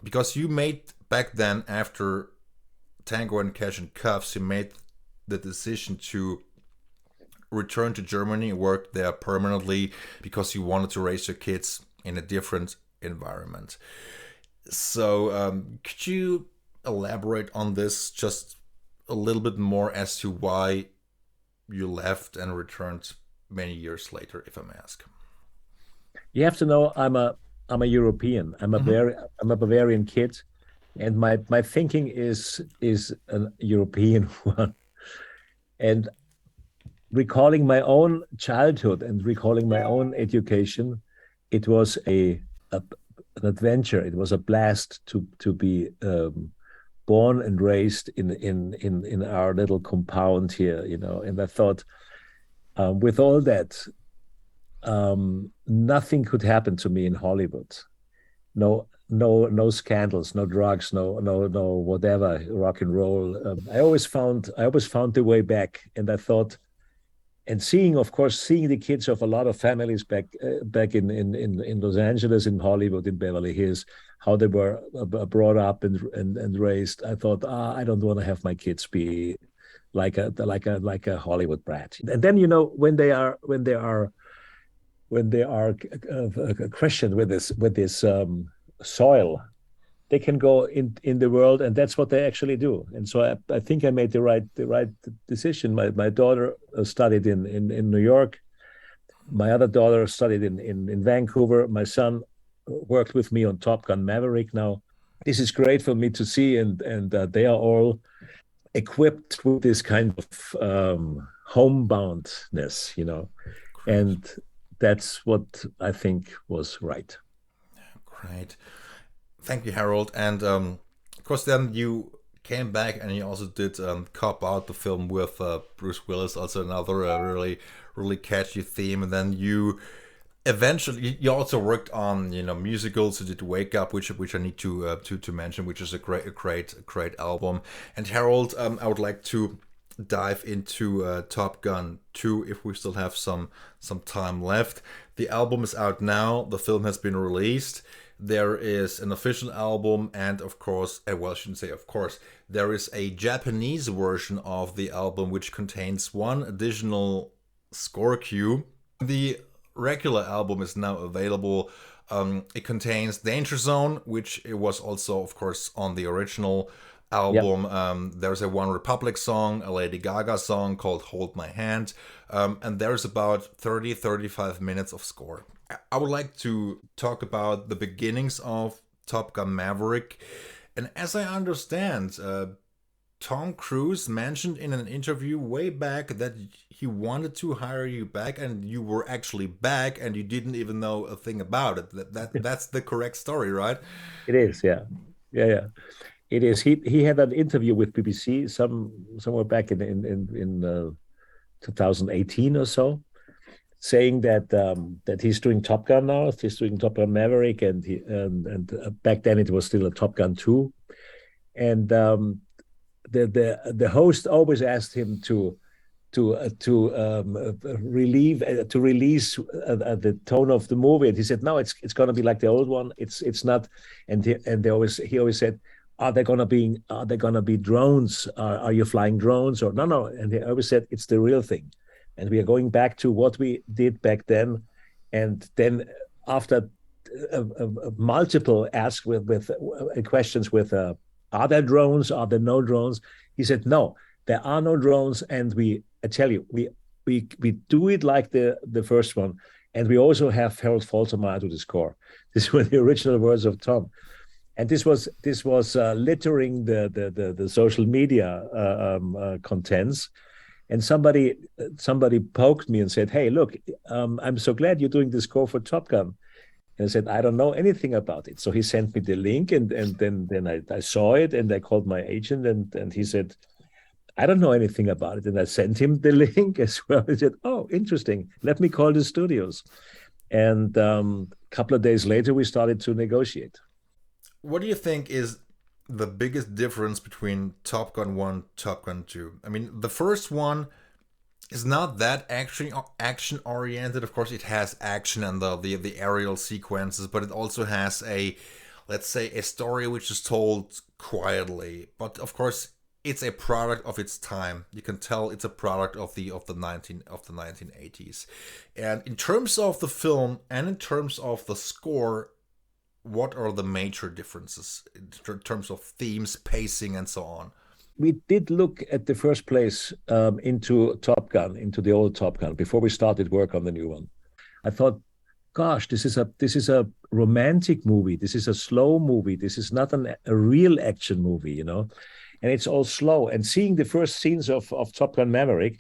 because you made back then, after Tango and Cash and Kuffs, you made the decision to return to Germany and work there permanently because you wanted to raise your kids in a different environment. So, could you elaborate on this just a little bit more as to why you left and returned many years later, if I may ask? You have to know I'm a European. Hmm. I'm a Bavarian kid, and my thinking is an European one. And recalling my own childhood and recalling my own education, it was a an adventure. It was a blast to be born and raised in our little compound here. And I thought, with all that, nothing could happen to me in Hollywood. No scandals, no drugs, no whatever, rock and roll. I always found the way back, and I thought, and seeing, of course, seeing the kids of a lot of families back in Los Angeles, in Hollywood, in Beverly Hills, how they were brought up and raised. I thought, I don't want to have my kids be like a Hollywood brat. And then when they are questioned with this soil, they can go in the world, and that's what they actually do. And so I think I made the right decision. My daughter studied in New York. My other daughter studied in Vancouver. My son worked with me on Top Gun Maverick. Now, this is great for me to see, and they are all equipped with this kind of homeboundness. Great. And that's what I think was right. Great. Thank you, Harold. And of course, then you came back, and he also did Cop Out, the film with Bruce Willis, also another really, really catchy theme. And then you eventually you also worked on musicals. You did Wake Up, which I need to mention, which is a great album. And Harold, I would like to dive into Top Gun 2 if we still have some time left. The album is out now. The film has been released. There is an official album, and of course, well, I shouldn't say of course, there is a Japanese version of the album which contains one additional score cue. The regular album is now available. It contains Danger Zone, which it was also, of course, on the original album. Yep. There's a One Republic song, a Lady Gaga song called Hold My Hand, and there's about 35 minutes of score. I would like to talk about the beginnings of Top Gun Maverick. And as I understand, Tom Cruise mentioned in an interview way back that he wanted to hire you back, and you were actually back, and you didn't even know a thing about it. That's the correct story, right? It is, yeah. It is. He had an interview with BBC somewhere back in 2018 or so, saying that he's doing Top Gun now. He's doing Top Gun Maverick, and back then it was still a Top Gun 2, and the host always asked him to release the tone of the movie, and he said, no, it's going to be like the old one. It's not, and he always said, are there gonna be drones? Are you flying drones or no? And he always said it's the real thing, and we are going back to what we did back then. And then after multiple asked with questions with are there drones? Are there no drones? He said no, there are no drones, and I tell you, we do it like the first one, and we also have Harold Faltermeyer to the score. These were the original words of Tom. And this was littering the social media contents, and somebody poked me and said, "Hey, look, I'm so glad you're doing the score for Top Gun." And I said, "I don't know anything about it." So he sent me the link, and then I saw it, and I called my agent, and he said, "I don't know anything about it." And I sent him the link as well. He said, "Oh, interesting. Let me call the studios." And a couple of days later, we started to negotiate. What do you think is the biggest difference between Top Gun 1, Top Gun 2? I mean, the first one is not that action oriented. Of course, it has action and the aerial sequences, but it also has let's say, a story which is told quietly. But of course, it's a product of its time. You can tell it's a product of the 1980s. And in terms of the film and in terms of the score, what are the major differences in terms of themes, pacing, and so on? We did look at the first place into Top Gun, into the old Top Gun, before we started work on the new one. I thought, gosh, this is a romantic movie. This is a slow movie. This is not a real action movie, and it's all slow. And seeing the first scenes of Top Gun Maverick,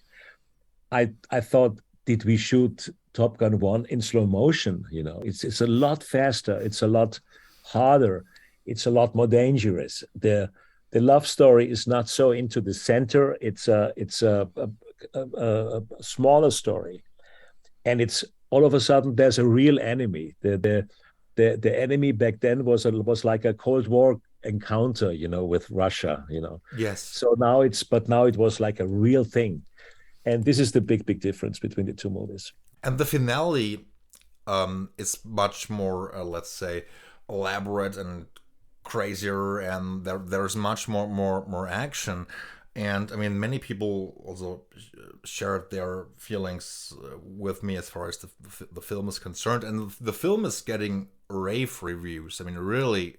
I thought, did we shoot Top Gun 1 in slow motion? It's a lot faster. It's a lot harder. It's a lot more dangerous. The love story is not so into the center. It's a smaller story, and it's all of a sudden there's a real enemy. The enemy back then was like a Cold War encounter, with Russia. Yes. So now it was like a real thing. And this is the big difference between the two movies. And the finale is much more, let's say, elaborate and crazier, and there's much more action. And I mean, many people also shared their feelings with me as far as the film is concerned. And the film is getting rave reviews. I mean, really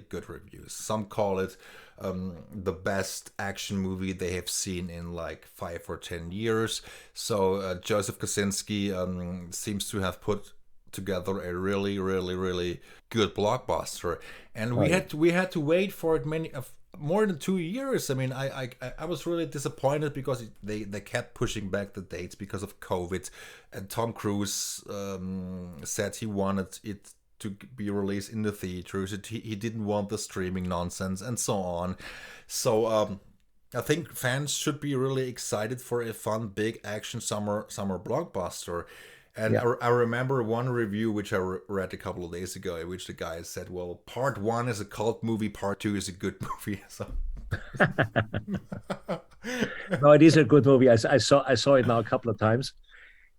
good reviews. Some call it the best action movie they have seen in like 5 or 10 years. So Joseph Kosinski seems to have put together a really good blockbuster, and we had to wait for it more than 2 years. I mean, I was really disappointed because they kept pushing back the dates because of COVID, and Tom Cruise said he wanted it to be released in the theaters. He didn't want the streaming nonsense and so on. So I think fans should be really excited for a fun, big action summer blockbuster. And I remember one review which I read a couple of days ago, in which the guy said, "Well, part 1 is a cult movie, part 2 is a good movie." So. No, it is a good movie. I saw it now a couple of times,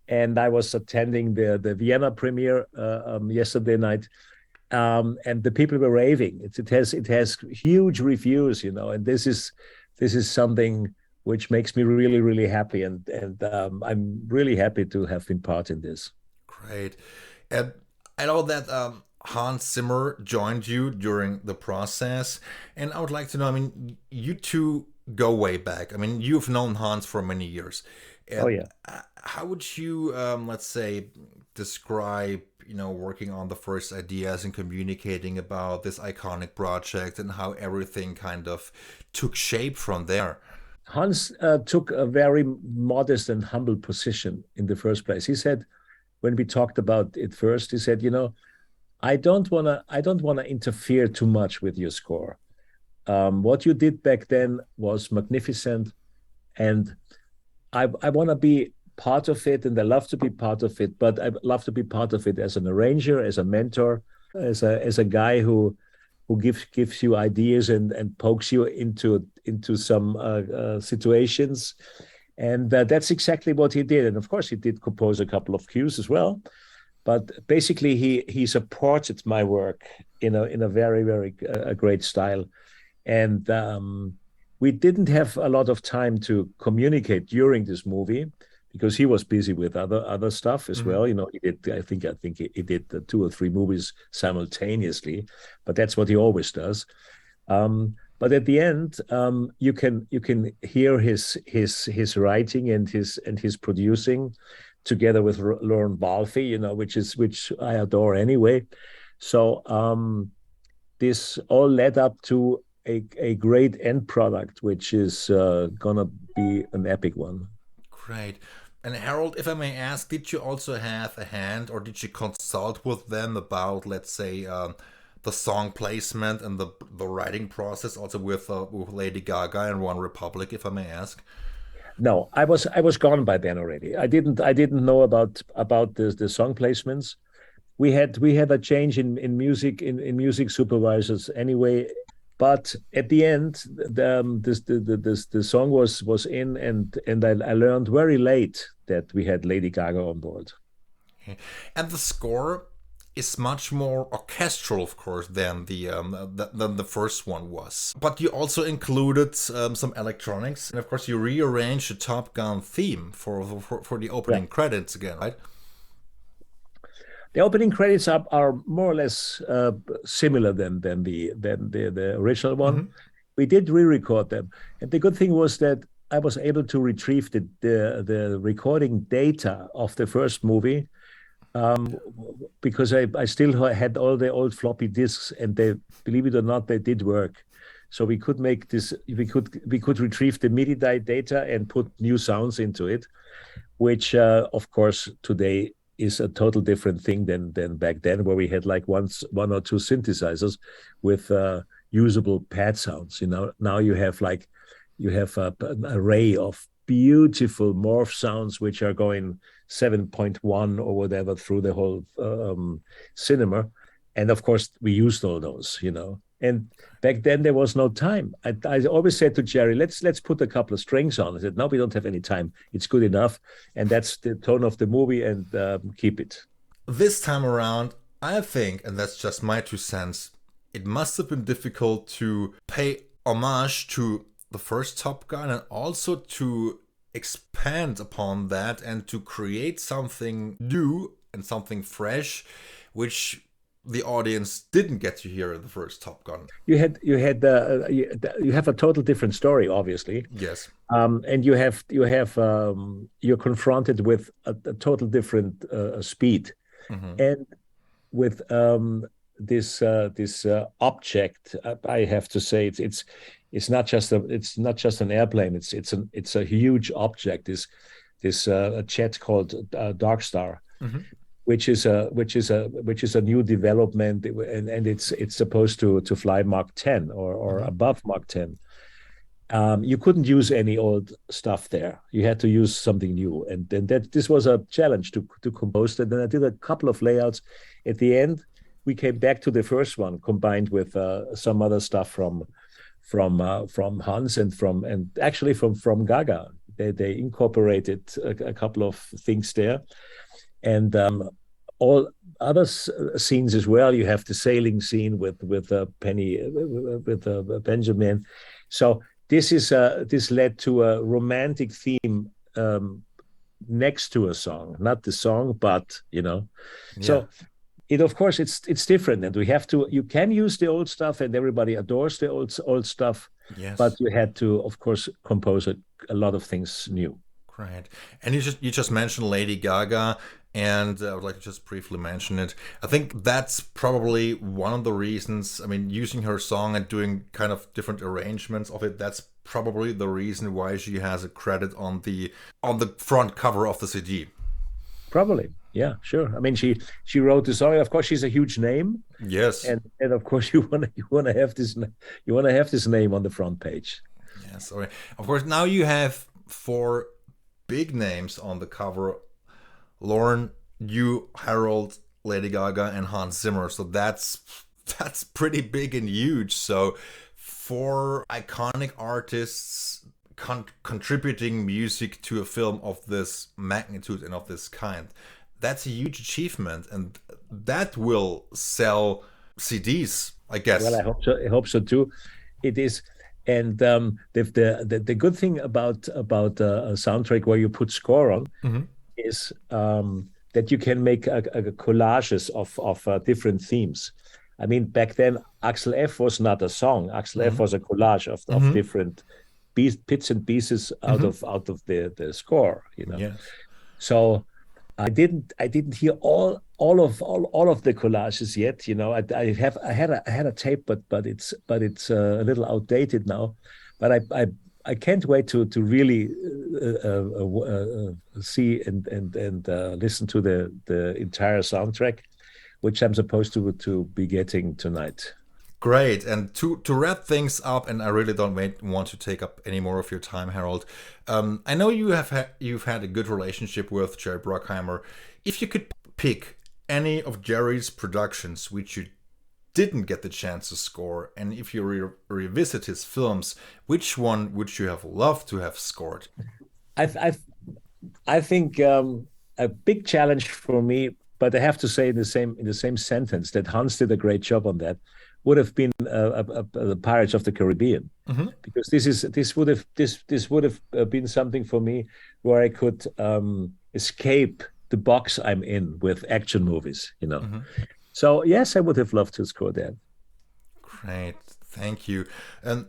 and I was attending the Vienna premiere yesterday night, and the people were raving. It has huge reviews, and this is something which makes me really, really happy, and I'm really happy to have been part in this. Great. And I know that Hans Zimmer joined you during the process, and I would like to know, I mean, you two go way back. I mean, you've known Hans for many years. And oh, yeah. How would you, let's say, describe, working on the first ideas and communicating about this iconic project and how everything kind of took shape from there? Hans took a very modest and humble position in the first place. He said, when we talked about it first, he said, I don't wanna interfere too much with your score. What you did back then was magnificent, and I want to be part of it, and I love to be part of it. But I love to be part of it as an arranger, as a mentor, as a guy who gives you ideas and pokes you into some situations, and that's exactly what he did. And of course, he did compose a couple of cues as well. But basically, he supported my work in a very, very great style. And we didn't have a lot of time to communicate during this movie because he was busy with other stuff as well. He did. I think he did 2 or 3 movies simultaneously, but that's what he always does. But at the end, you can hear his writing and his producing together with Lauren Balfe, which I adore anyway. So this all led up to a great end product, which is gonna be an epic one. Great. And Harold, if I may ask, did you also have a hand, or did you consult with them about, let's say, the song placement and the writing process, also with Lady Gaga and One Republic, if I may ask? No, I was gone by then already. I didn't know about the song placements. We had a change in music supervisors anyway. But at the end, the song was in, and I learned very late that we had Lady Gaga on board. Okay. And the score is much more orchestral, of course, than the first one was. But you also included some electronics, and of course, you rearranged the Top Gun theme for the opening credits again, right? The opening credits are more or less similar than the original one. Mm-hmm. We did re-record them, and the good thing was that I was able to retrieve the recording data of the first movie, because I still had all the old floppy disks, and they, believe it or not, they did work. So we could make this. We could retrieve the MIDI data and put new sounds into it, which of course today is a total different thing than back then, where we had like one or two synthesizers with usable pad sounds. Now you have an array of beautiful morph sounds which are going 7.1 or whatever through the whole cinema, and of course we used all those. And back then there was no time. I always said to Jerry, let's put a couple of strings on. I said, no, we don't have any time. It's good enough. And that's the tone of the movie, and keep it. This time around, I think, and that's just my 2 cents, it must have been difficult to pay homage to the first Top Gun and also to expand upon that and to create something new and something fresh, which the audience didn't get to hear in the first Top Gun. You have a total different story, obviously. Yes. And you're confronted with a total different speed, mm-hmm. And with this object, I have to say it's not just an airplane. It's a huge object. This jet called Dark Star. Mm-hmm. which is a new development, and it's supposed to fly Mach 10 or above Mach 10. You couldn't use any old stuff there. You had to use something new, and this was a challenge to compose it. And I did a couple of layouts. At the end, we came back to the first one, combined with some other stuff from Hans and actually from Gaga. They incorporated a couple of things there, and all other scenes as well. You have the sailing scene with Penny with Benjamin. So this led to a romantic theme next to a song, not the song, but Yeah. So it, of course, it's different, and you can use the old stuff, and everybody adores the old stuff. Yes. But you had to, of course, compose a lot of things new. Great. And you just mentioned Lady Gaga, and I would like to just briefly mention it. I think that's probably one of the reasons. I mean, using her song and doing kind of different arrangements of it, that's probably the reason why she has a credit on the front cover of the CD. Probably. Yeah, sure. I mean, she wrote the song. Of course, she's a huge name. Yes. And of course, you want to have this name on the front page. Yes. All right. Of course, now you have 4 big names on the cover: Lauren, you, Harold, Lady Gaga, and Hans Zimmer. So that's pretty big and huge. So 4 iconic artists contributing music to a film of this magnitude and of this kind. That's a huge achievement, and that will sell CDs, I guess. Well, I hope so too. It is, and the good thing about a soundtrack where you put score on is that you can make a collages of different themes. I mean, back then, Axel F was not a song. Axel F was a collage of different bits and pieces out of the score. Yes. So I didn't hear all of the collages yet. I had a tape, but it's a little outdated now. But I can't wait to really see and listen to the entire soundtrack, which I'm supposed to be getting tonight. Great. And to wrap things up, and I really don't want to take up any more of your time, Harold. I know you've had a good relationship with Jerry Bruckheimer. If you could pick any of Jerry's productions which you didn't get the chance to score, and if you revisit his films, which one would you have loved to have scored? I think a big challenge for me, but I have to say in the same sentence that Hans did a great job on that, would have been the Pirates of the Caribbean, because this would have been something for me where I could escape the box I'm in with action movies, So yes, I would have loved to score that. Great, thank you. And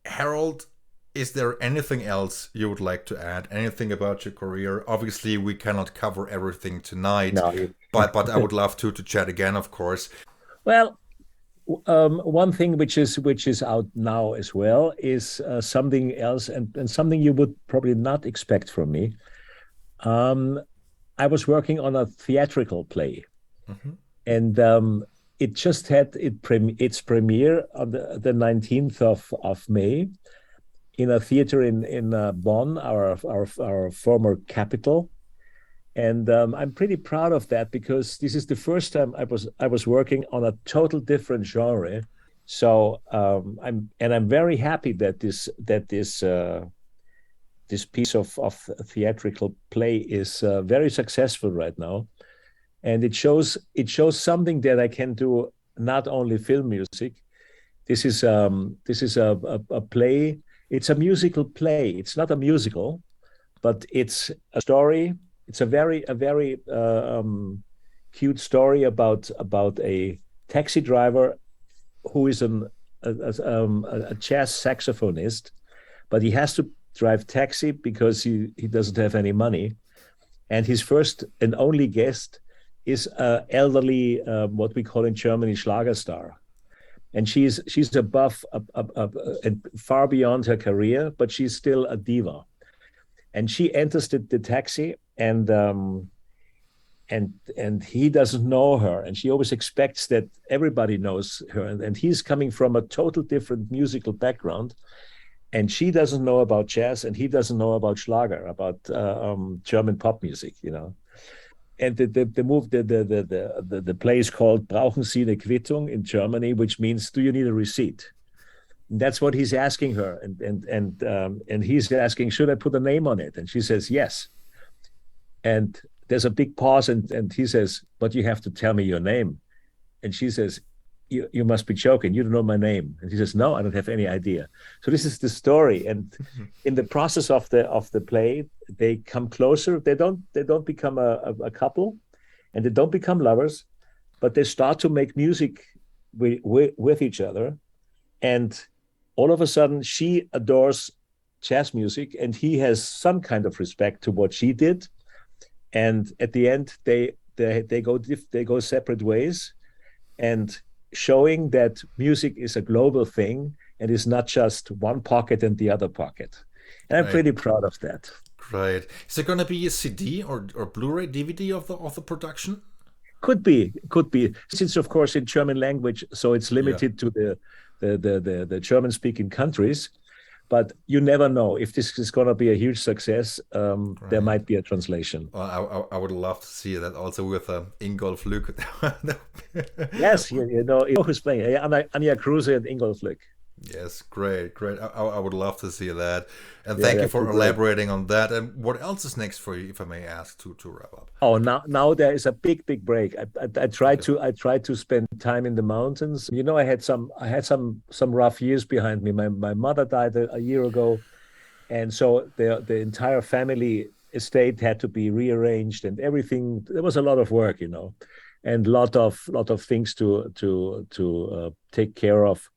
Harold, is there anything else you would like to add? Anything about your career? Obviously, we cannot cover everything tonight, but I would love to chat again, of course. Well. One thing which is out now as well is something else, and something you would probably not expect from me. I was working on a theatrical play, and it just had its premiere on the 19th of May in a theater in Bonn, our former capital. And I'm pretty proud of that, because this is the first time I was working on a total different genre. So I'm very happy that this piece of theatrical play is very successful right now, and it shows something that I can do, not only film music. This is a play. It's a musical play. It's not a musical, but it's a story. It's a very cute story about a taxi driver who is a jazz saxophonist, but he has to drive taxi because he doesn't have any money, and his first and only guest is an elderly, what we call in Germany, Schlagerstar, and she's above and far beyond her career, but she's still a diva, and she enters the taxi. And and he doesn't know her, and she always expects that everybody knows her, and he's coming from a total different musical background, and she doesn't know about jazz, and he doesn't know about Schlager, about German pop music, And the play is called Brauchen Sie eine Quittung in Germany, which means, do you need a receipt? And that's what he's asking her, and he's asking, should I put a name on it? And she says yes. And there's a big pause, and he says, but you have to tell me your name. And she says, you must be joking. You don't know my name. And he says, no, I don't have any idea. So this is the story. And in the process of the play, they come closer. They don't become a couple, and they don't become lovers, but they start to make music with each other. And all of a sudden, she adores jazz music, and he has some kind of respect to what she did. And at the end, they go separate ways, and showing that music is a global thing and is not just one pocket and the other pocket. And I'm pretty proud of that. Great. Is there going to be a CD or Blu-ray DVD of the production? Could be. Since of course in German language, so it's limited to the German-speaking countries. But you never know if this is going to be a huge success. There might be a translation. Well, I would love to see that also with Ingolf Lück. Yes, you know who's playing. Anja Kruse and Ingolf Lück. Yes, great. I would love to see that. And thank you for elaborating on that. And what else is next for you, if I may ask, to wrap up? Oh, now there is a big break. I tried to spend time in the mountains. I had some rough years behind me. My mother died a year ago, and so the entire family estate had to be rearranged and everything. There was a lot of work, and lot of things to take care of.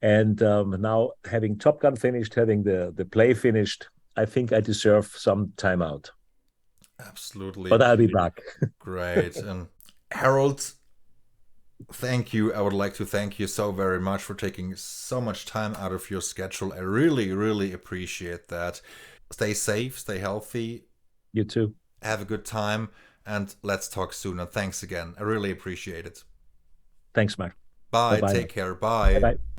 And now, having Top Gun finished, having the play finished, I think I deserve some time out. Absolutely. But I'll be back. Great. And Harold, thank you. I would like to thank you so very much for taking so much time out of your schedule. I really, really appreciate that. Stay safe, stay healthy. You too. Have a good time, and let's talk soon. And thanks again. I really appreciate it. Thanks, Mark. Bye. Bye-bye. Take care. Bye. Bye-bye.